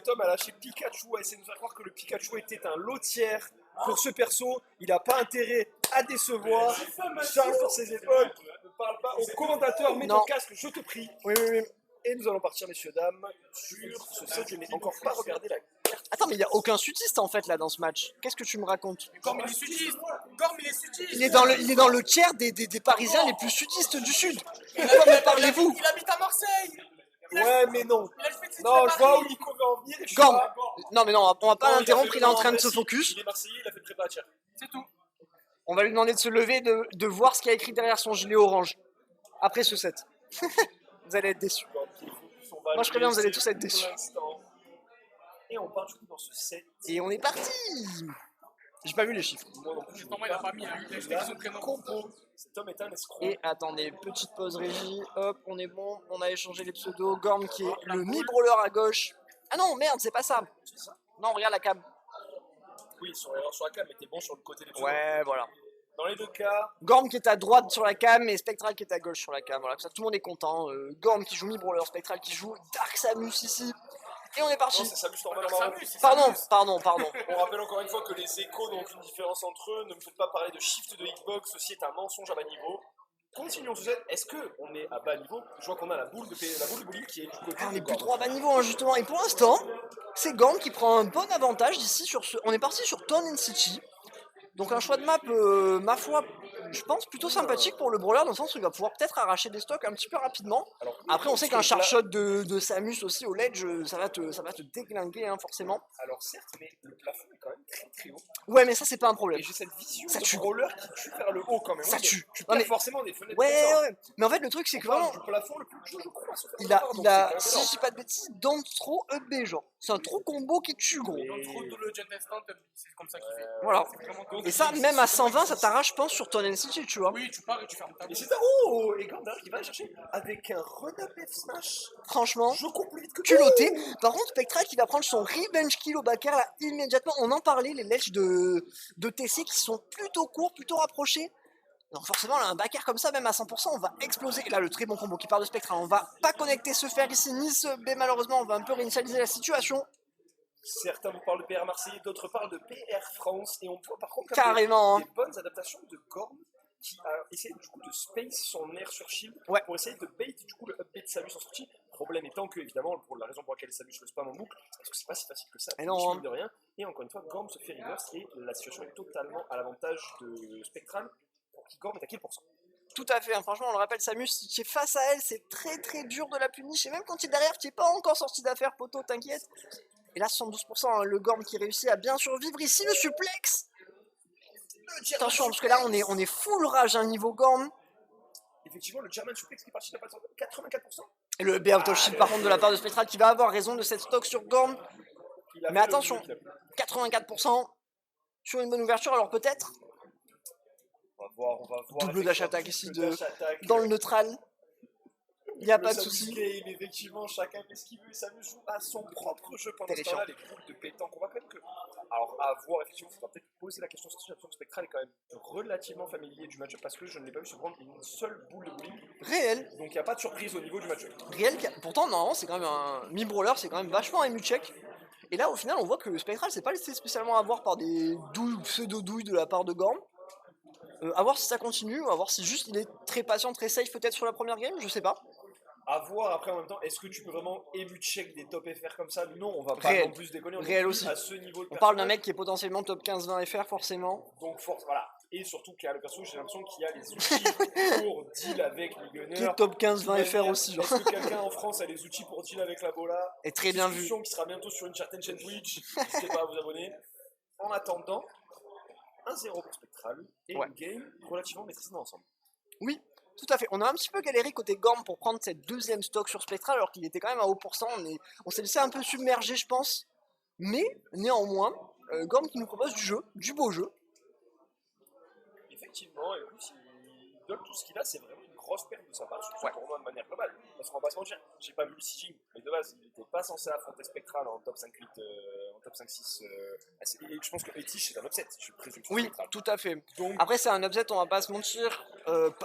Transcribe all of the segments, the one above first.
Tom a lâché Pikachu, a essayé de nous faire croire que le Pikachu était un lotière pour ce perso. Il n'a pas intérêt à décevoir. Charge sur ses épaules. Ne parle pas au commentateur. Mets ton casque, je te prie. Oui. Et nous allons partir, messieurs, dames, sur ce set. Je n'ai encore pas regardé la carte. Attends, mais il n'y a aucun sudiste en fait là dans ce match. Qu'est-ce que tu me racontes? Gorm, il est sudiste. Gorm, il est sudiste. Il est dans le tiers des Parisiens les plus sudistes du Sud. De quoi me parlez-vous? Il habite à Marseille. Ouais, mais non. Non, je vois où Nico veut en venir. Gorm. Non, mais non, on va pas l'interrompre, il est en train de se focus. Il est Marseillais, il a fait prépa à Thiers. C'est tout. On va lui demander de se lever, de voir ce qu'il y a écrit derrière son gilet orange. Après ce set. Vous allez être déçus. Moi, je serais bien, vous allez tous être déçus. Et on part du coup dans ce set. Et on est parti. J'ai pas vu les chiffres. Moi non plus. Pour moi, il a pas mis. Il a juste écrit son prénom. Compo. Cet homme est un escroc. Et attendez, petite pause régie. Hop, on est bon. On a échangé les pseudos. Gorm qui est le mi-brawler à gauche. Ah non, merde, c'est pas ça. Non, regarde la cam. Oui, sur la cam, mais t'es bon sur le côté des pseudos. Ouais, voilà. Dans les deux cas. Gorm qui est à droite sur la cam et Spectral qui est à gauche sur la cam. Voilà, ça, tout le monde est content. Gorm qui joue mi-brawler, Spectral qui joue Dark Samus ici. Et on est parti. Non, c'est Samus normal. Pardon. On rappelle encore une fois que les échos n'ont aucune différence entre eux. Ne me faites pas parler de shift de hitbox. Ceci est un mensonge à bas niveau. Continuons ce set. Est-ce qu'on est à bas niveau? Je vois qu'on a la boule de bowling qui est du côté. On est plus trop à bas niveau hein, justement. Et pour l'instant, c'est Gorm qui prend un bon avantage ici sur ce. On est parti sur Town and City. Donc un choix de map, ma foi, je pense plutôt sympathique pour le brawler dans le sens où il va pouvoir peut-être arracher des stocks un petit peu rapidement. Alors, après on sait qu'un charge shot de Samus aussi au ledge, ça va te déglinguer hein, forcément. Alors certes, mais le plafond est quand même très haut. Ouais mais ça c'est pas un problème. Et j'ai cette vision Ça tue. de brawler qui tue vers le haut quand même. Ça Oui, tue. Tu Non, perds mais- forcément des fenêtres. Ouais. Mais en fait le truc c'est que vraiment, Le plafond le plus haut, je crois. il a si je dis pas de bêtises, don't throw up B genre. C'est un trop combo qui tue gros. Dans trop de le Jet Instant, c'est comme ça qu'il fait. Voilà. C'est vraiment cool. Et ça même à 120 ça t'arrache je pense sur ton NCT tu vois. Oui, tu pars et tu fermes ta Et bouche. c'est ça. Oh, et Gandalf qui va aller chercher avec un run-up F smash. Franchement. Je cours plus vite que Culotté. Par contre, Spectral qui va prendre son revenge kill au backer là immédiatement. On en parlait, les ledges de TC qui sont plutôt courts, plutôt rapprochés. Donc forcément, là, un backer comme ça, même à 100%, on va exploser. Et là, le très bon combo qui part de Spectral. On va pas connecter ce fer ici, ni ce B malheureusement. On va un peu réinitialiser la situation. Certains vous parlent de PR Marseillais, d'autres parlent de PR France. Et on voit par contre Carrément, des bonnes adaptations de Gorm qui a essayé du coup de space son air sur shield pour essayer de bait du coup le update de Samus en sortie. Problème étant que évidemment pour la raison pour laquelle Samus le spam en boucle, parce que c'est pas si facile que ça, non, de rien. Et encore une fois, Gorm se fait reverse et la situation est totalement à l'avantage de Spectral pour qui Gorm est à kill %. Tout à fait, hein. Franchement on le rappelle, Samus, si tu es face à elle, c'est très dur de la punish. Et même quand tu es derrière, tu n'es pas encore sorti d'affaire, poteau, t'inquiète. Et là 72%, hein, le Gorm qui réussit à bien survivre ici, le suplex. Attention, parce que là on est full rage à un niveau Gorm. Effectivement, le German suplex qui est parti de la passe 84%. Et le B out of shield par contre de la part de Spectral qui va avoir raison de cette stock sur Gorm. Mais attention, 84% sur une bonne ouverture, alors peut-être. On va voir. Double dash attack ici dans le neutral. Il n'y a pas de souci. Effectivement, chacun fait ce qu'il veut. Samus joue à son propre jeu pendant ce temps-là. Les groupes de pétanque, on va quand même que. Alors, à voir, effectivement, il faudra peut-être poser la question sur ce que Spectral est quand même relativement familier du match-up parce que je ne l'ai pas vu se prendre une seule boule de bowling. Réel. Donc, il n'y a pas de surprise au niveau du match-up. Réel, pourtant, normalement, c'est quand même un mi-brawler, c'est quand même vachement ému check. Et là, au final, on voit que Spectral s'est pas laissé spécialement avoir par des pseudo-douilles de la part de Gorm. À voir si ça continue, à voir si juste il est très patient, très safe peut-être sur la première game, je sais pas. À voir après en même temps, est-ce que tu peux vraiment ému check des top FR comme ça? Non, on va pas non plus déconner. Réel aussi. À ce niveau de on parle d'un mec qui est potentiellement top 15-20 FR forcément. Donc force, voilà. Et surtout qu'il y a le perso, j'ai l'impression qu'il y a les outils pour deal avec les gunners. Qui est top 15-20 FR aussi. Est-ce que quelqu'un en France a les outils pour deal avec la bola? Et très bien vu. Qui sera bientôt sur une certaine chaîne Twitch. N'hésitez pas à vous abonner. En attendant, 1-0 pour Spectral et une game relativement maîtrisée dans l'ensemble. Oui, tout à fait. On a un petit peu galéré côté Gorm pour prendre cette deuxième stock sur Spectral alors qu'il était quand même à haut pourcent. On s'est laissé un peu submerger, je pense. Mais néanmoins, Gorm qui nous propose du jeu, du beau jeu. Effectivement, et plus il donne tout ce qu'il a, c'est vraiment une grosse perte de sa part sur ce tournoi de manière globale. Parce qu'on va pas se mentir, j'ai pas vu le sieging, mais de base il n'était pas censé affronter Spectral en top 5-8 top 5-6. Et je pense que Etish c'est un upset, je présume. Oui, tout à fait. Donc, Après, c'est un upset, on va pas se mentir.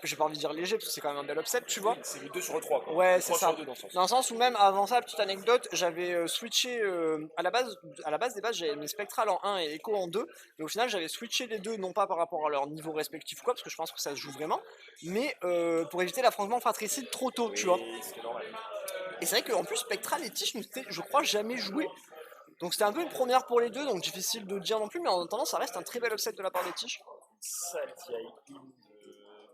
J'ai pas envie de dire léger, parce que c'est quand même un bel upset, tu vois. c'est le 2 sur 3. Quoi. Ouais, Le c'est 3 ça. sur 2 dans ce sens. Dans le sens où même avant ça, petite anecdote, j'avais switché à la base des bases, j'avais mis Spectral en 1 et Echo en 2, mais au final j'avais switché les deux, non pas par rapport à leur niveau respectif ou quoi, parce que je pense que ça se joue vraiment, mais pour éviter l'affrontement fratricide trop tôt, tu vois. C'était normal. Et c'est vrai qu'en plus Spectral et Tish nous étaient, je crois, jamais joué. Donc c'était un peu une première pour les deux, donc difficile de dire non plus, mais en attendant ça reste un très bel upset de la part des Tish. Sale TI de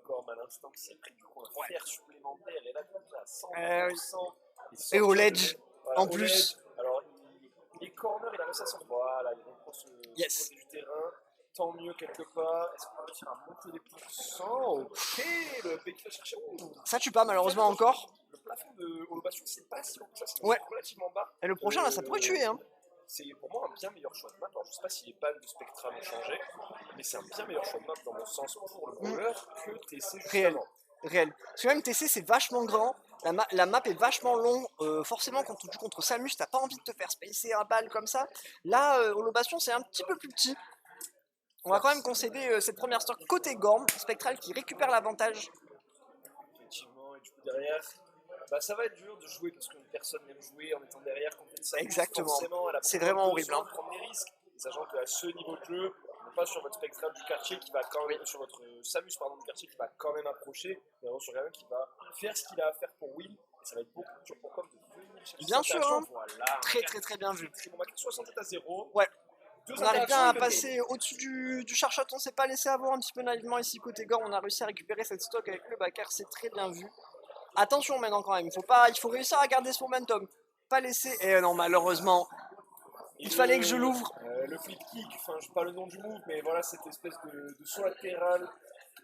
Gorm à l'instant qui s'est pris du coup un fer supplémentaire et là comme ça à 100%. Et au ledge, voilà, en au plus. ledge. Alors les corners il a réussi à s'en voilà, il reprend ce côté du terrain. Tant mieux quelque part. Est-ce qu'on va réussir à monter les pourcents? Ok, le Becky va chercher. Ça tue pas malheureusement encore. Le plafond de Holobation c'est pas si haut que ça, c'est Ouais. relativement bas. Et le prochain là ça pourrait tuer hein. C'est pour moi un bien meilleur choix de map. Alors je sais pas si les bannes de Spectral ont changé, mais c'est un bien meilleur choix de map dans mon sens pour le brawler que TC justement. Réel. Parce que même TC c'est vachement grand, la map est vachement longue, forcément quand tu joues contre Samus t'as pas envie de te faire spacer un bal comme ça. Là, Holobation c'est un petit peu plus petit. On va quand même concéder cette première stock côté Gorm, Spectral qui récupère l'avantage. Effectivement, et du coup derrière, bah, ça va être dur de jouer parce que personne n'aime jouer en étant derrière contre une Samus. Exactement, c'est vraiment vraiment horrible. Hein. Prendre des risques, sachant qu'à ce niveau de jeu, on n'est pas sur votre Spectral du quartier qui va quand même, sur votre Samus pardon, du quartier qui va quand même approcher, mais vraiment sur quelqu'un qui va faire ce qu'il a à faire pour Will. Et ça va être beaucoup plus dur pour Gorm de venir chercher bien sûr, hein. Voilà, très bien vu. Très bon match, 67 à 0. Ouais. On arrive bien à passer au-dessus du charshot, on s'est pas laissé avoir un petit peu naïvement ici côté Gorm, on a réussi à récupérer cette stock avec le backer, c'est très bien vu. Attention maintenant quand même, il faut réussir à garder ce momentum, pas laisser, et non malheureusement, il fallait que je l'ouvre. Le flip kick, enfin je sais pas le nom du move, mais voilà cette espèce de saut latéral,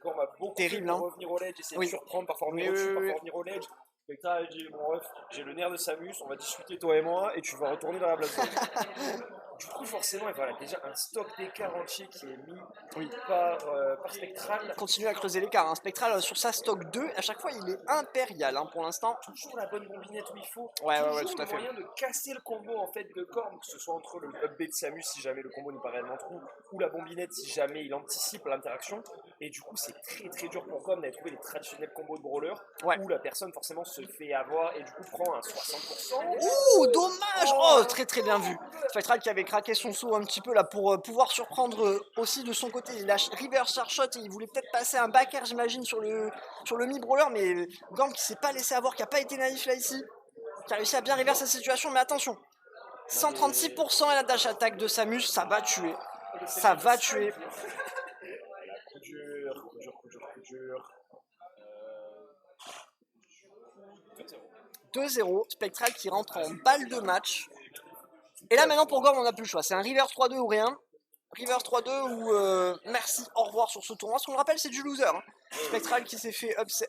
Gorm a beaucoup terrible, pour revenir au ledge, essayer de surprendre, parfois revenir au-dessus, parfois revenir au ledge. Spectral dit bon ref, j'ai le nerf de Samus, on va discuter toi et moi et tu vas retourner dans la blast zone. Du coup forcément il y a déjà un stock d'écart entier qui est mis par Spectral. Continue à creuser l'écart, hein. Spectral sur sa stock 2, à chaque fois il est impérial hein, pour l'instant. Toujours la bonne combinette où il faut, ouais, toujours tout à fait. le moyen de casser le combo en fait de Gorm, que ce soit entre le up B de Samus si jamais le combo n'est pas réellement trou, ou la bombinette si jamais il anticipe l'interaction. Et du coup c'est très dur pour Gorm d'aller trouver les traditionnels combos de brawler où la personne forcément se fait avoir et du coup prend un 60%. Ouh, dommage! Oh, très bien vu. Spectral qui avait craqué son saut un petit peu là pour pouvoir surprendre aussi de son côté. Il lâche reverse charshot et il voulait peut-être passer un back air j'imagine sur le mi-brawler, mais Gorm qui s'est pas laissé avoir, qui a pas été naïf là ici, qui a réussi à bien reverser sa situation, mais attention, 136% et la dash attack de Samus, ça va tuer. Ça va tuer. Coup dur. 2-0, Spectral qui rentre en balle de match. Et là maintenant pour Gorm on n'a plus le choix, c'est un reverse 3-2 ou rien. Reverse 3-2 ou merci, au revoir sur ce tournoi. Ce qu'on le rappelle c'est du loser. Hein. Spectral qui s'est fait upset.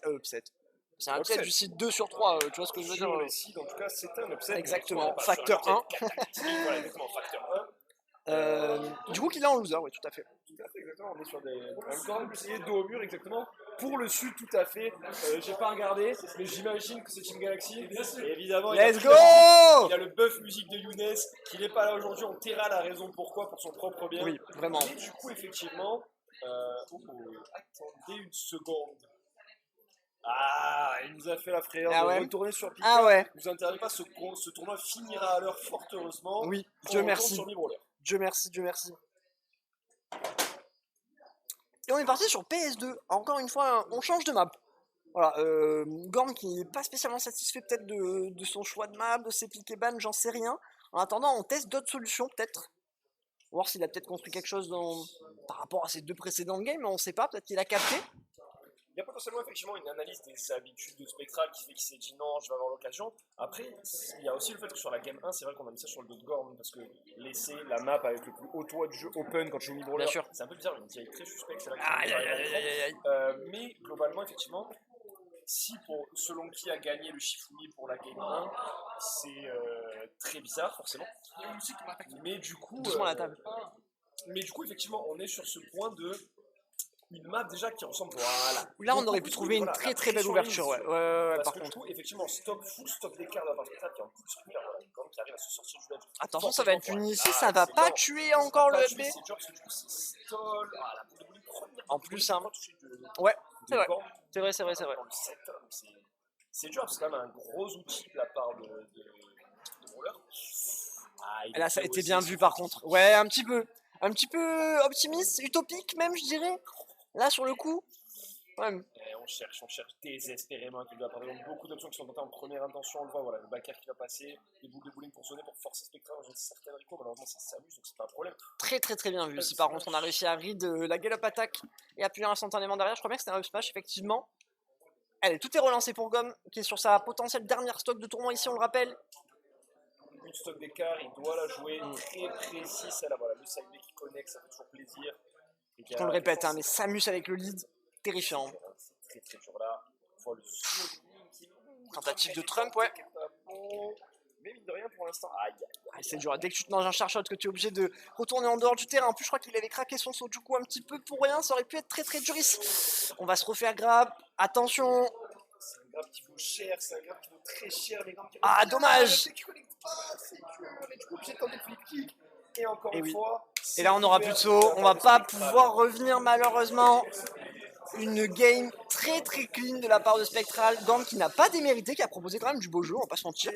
C'est un upset du site 2 sur 3, tu vois ce que je veux dire. Sur les sites, en tout cas c'est un upset. Exactement, facteur 1. Voilà, exactement, facteur 1. Du coup qu'il est en loser, oui tout à fait. Tout à fait, exactement, on est sur des... Gorm essayer dos au mur, exactement. Pour le sud, tout à fait. J'ai pas regardé, mais j'imagine que c'est Team Galaxy. Et évidemment, let's go! Il y a le buff musique de Younes qui n'est pas là aujourd'hui. On taira la raison pourquoi, pour son propre bien. Oui, vraiment. Et du coup, effectivement, attendez une seconde. Ah, il nous a fait la frayeur de retourner sur Pika. Ah ouais. Vous interdit pas, ce tournoi finira à l'heure fort heureusement. Oui, Dieu merci. Dieu merci. Et on est parti sur PS2. Encore une fois, on change de map. Voilà, Gorm qui n'est pas spécialement satisfait peut-être de son choix de map, de ses piques et ban, j'en sais rien. En attendant, on teste d'autres solutions peut-être. Voir s'il a peut-être construit quelque chose par rapport à ses deux précédentes games, mais on sait pas, peut-être qu'il a capté. Il y a potentiellement effectivement une analyse des habitudes de Spectral qui fait qu'il s'est dit non, je vais avoir l'occasion. Après, il y a aussi le fait que sur la game 1, c'est vrai qu'on a mis ça sur le dos de Gorm parce que laisser la map avec le plus haut toit du jeu open quand tu joues mi-brawler, c'est un peu bizarre, une vieille très suspecte, c'est là mais globalement, effectivement, si selon qui a gagné le Shifumi pour la game 1, c'est très bizarre forcément. Mais du coup, doucement à la table. Mais du coup, effectivement, on est sur ce point de une map déjà qui ressemble. Voilà. Là, on Beaucoup aurait pu de trouver une voilà, très la très belle pression ouverture. mise. Ouais, Parce par que contre. du coup, effectivement, full stock d'écart de la part spectacle, qui en plus quand qui arrive à se sortir du ledge. Attention, ça va être Forcément, puni quoi. ici, Là, ça va pas excellent. tuer Ça encore va le pas FB. tuer ses jobs, parce que du coup, c'est stall. Ah, la boule de bowling, première En boule de plus, bowling, hein. pas touché Ouais, de c'est vrai. banc. C'est vrai, c'est vrai, c'est vrai. Dans le set, donc c'est dur, c'est quand même un gros outil de la part de Brawler. Ah, Et là, ça a été bien vu par contre. Ouais, un petit peu optimiste, utopique même, je dirais. Là, sur le coup. Ouais. Et on cherche désespérément qu'il doit avoir beaucoup d'options qui sont tentées en première intention. On le voit, voilà, le backer qui va passer, des boules de bowling pour sonner, pour forcer Spectra dans une certaine recours. Malheureusement, ça s'amuse, donc c'est pas un problème. Très très très bien vu. Si par contre on a réussi à read la gallop attaque et appuyer instantanément derrière, je crois bien que c'était un up smash effectivement. Allez, tout est relancé pour Gomme qui est sur sa potentielle dernière stock de tournoi ici, on le rappelle. Une stock d'écart, il doit la jouer très précis. Celle-là, voilà, le side B qui connecte, ça fait toujours plaisir. On le répète, hein, mais Samus avec le lead, terrifiant. C'est très dur là. On voit le swing qui Tentative de Trump, ouais. Mais mine de rien pour l'instant. Aïe. C'est dur, dès que tu te manges un charshot, que tu es obligé de retourner en dehors du terrain. En plus, je crois qu'il avait craqué son Sojuku un petit peu pour rien, ça aurait pu être très très dur ici. On va se refaire grab, attention. C'est un grab qui vaut cher, c'est un grab qui vaut très cher. Les grabs qui Ah, dommage. C'est que du coup, obligé de tenter le flip kick. Et encore Et une oui. fois. Et là, on n'aura plus de saut, on va pas pouvoir revenir malheureusement. Une game très très clean de la part de Spectral. Gant qui n'a pas démérité, qui a proposé quand même du beau jeu, on va pas se mentir.